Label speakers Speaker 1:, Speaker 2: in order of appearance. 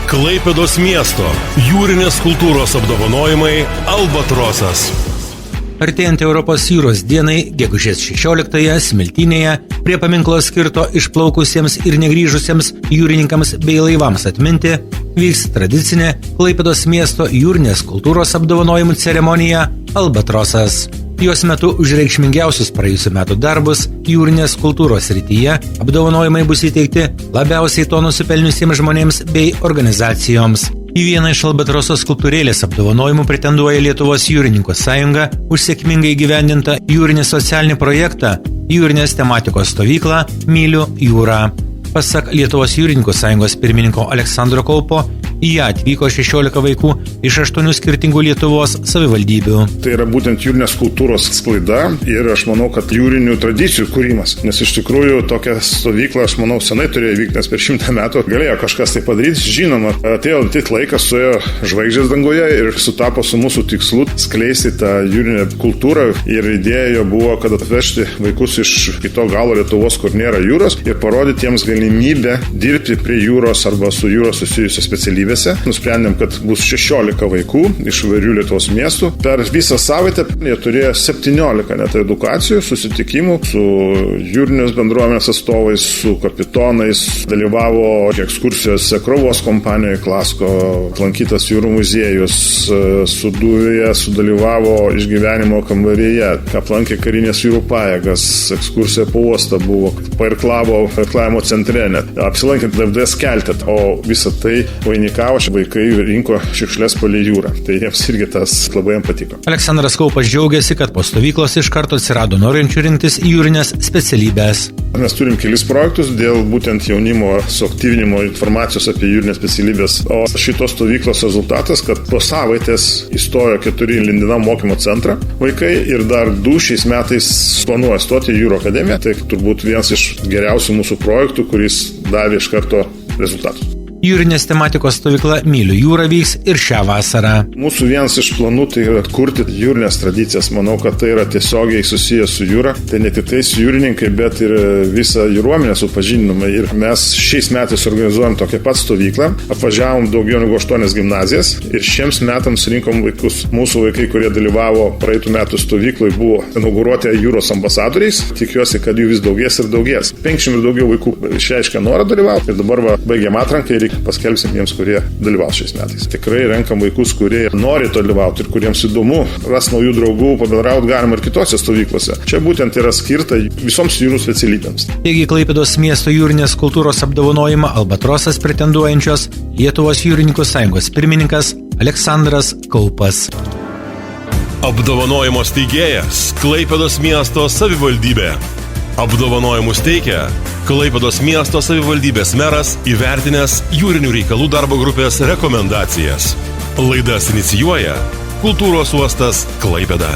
Speaker 1: Klaipėdos miesto jūrinės kultūros apdovanojimai Albatrosas.
Speaker 2: Artėjant Europos jūros dienai, gegužės 16-ąją Smiltynėje, prie paminklo skirto išplaukusiems ir negrįžusiems jūrininkams bei laivams atminti, vyks tradicinė Klaipėdos miesto jūrinės kultūros apdovanojimų ceremonija Albatrosas. Jos metu už reikšmingiausius praėjusių metų darbus jūrinės kultūros srityje apdovanojimai bus įteikti labiausiai to nusipelniusiems žmonėms bei organizacijoms. Į vieną iš Albatroso skulptūrėlės apdovanojimų pretenduoja Lietuvos jūrininkų sąjunga už sėkmingai įgyvendintą jūrinį socialinį projektą jūrinės tematikos stovyklą Myliu jūrą. Pasak Lietuvos jūrininkų sąjungos pirmininko Aleksandro Kaupo, į ją atvyko 16 vaikų iš 8 skirtingų Lietuvos savivaldybių.
Speaker 3: Tai yra būtent jūrinės kultūros sklaida ir aš manau, kad jūrinių tradicijų kūrimas. Nes iš tikrųjų tokią stovyklą, aš manau, senai turėjo vykti, nes per 100 metų galėjo kažkas tai padaryti. Žinoma, atėjo tik laikas, suėjo žvaigždės dangoje ir sutapo su mūsų tikslu skleisti tą jūrinę kultūrą. Ir idėja buvo, kad atvežti vaikus iš kito galo Lietuvos, kur nėra jūros, ir parodyti jiems galimybę dirbti prie jūros arba su jūros susijusios specialybės. Nusprendėm, kad bus 16 vaikų iš įvairių Lietuvos miestų. Per visą savaitę jie turėjo 17 net edukacijų, susitikimų su jūrinės bendruomenės atstovais, su kapitonais, dalyvavo ekskursijose Krovos kompanijoje Klasko, lankytas jūrų muziejus, Suduvėje sudalyvavo išgyvenimo kambaryje, aplankė karinės jūrų pajėgas, ekskursija po uostą buvo, pairklavimo centre net, apsilankėt DFDS kelte, o visą tai vainikavo vaikai rinko šiukšles palei jūrą. Tai jiems irgi tas labai jiems patiko.
Speaker 2: Aleksandras Kaupas džiaugiasi, kad po stovyklos iš karto atsirado norinčių rinktis jūrinės specialybės.
Speaker 3: Mes turim kelis projektus dėl būtent jaunimo suaktyvinimo informacijos apie jūrinės specialybės. O šitos stovyklos rezultatas, kad po savaitės įstojo 4 į Lindina mokymo centrą vaikai ir dar 2 šiais metais planuoja stoti į jūro akademiją. Tai turbūt vienas iš geriausių mūsų projektų, kuris davė iš karto rezultatus.
Speaker 2: Jūrinės tematikos stovykla Myliu jūrą vyks ir šią vasarą.
Speaker 3: Mūsų vienas iš planų tai yra atkurti jūrinės tradicijas. Manau, kad tai yra tiesiogiai susijęs su jūra. Tai ne tik tais jūrininkai, bet ir visa jūruomenė supažindinama. Ir mes šiais metais organizuojam tokią pat stovyklą. Apvažiavom daugiau negu 8 gimnazijas ir šiems metams rinkom vaikus. Mūsų vaikai, kurie dalyvavo praeitų metų stovyklai, buvo inauguruoti jūros ambasadoriais. Tikiuosi, kad jų vis daugės ir daugės. 50 ir daugiau vaikų išreiškė norą dalyvauti. Ir dabar baigiam atranką ir paskelbsim jiems, kurie dalyvaus šiais metais. Tikrai renkam vaikus, kurie nori dalyvauti ir kuriems įdomu, ras naujų draugų, pabendrauti galima ir kitose stovyklose. Čia būtent yra skirta visoms jūrų specialybėms.
Speaker 2: Taigi Klaipėdos miesto jūrinės kultūros apdovanojimą Albatrosas pretenduojančios Lietuvos jūrininkų sąjungos pirmininkas Aleksandras Kaupas.
Speaker 1: Apdovanojimo steigėjas Klaipėdos miesto savivaldybė. Apdovanojimus teikia Klaipėdos miesto savivaldybės meras įvertinęs jūrinių reikalų darbo grupės rekomendacijas. Laidas inicijuoja Kultūros uostas Klaipėda.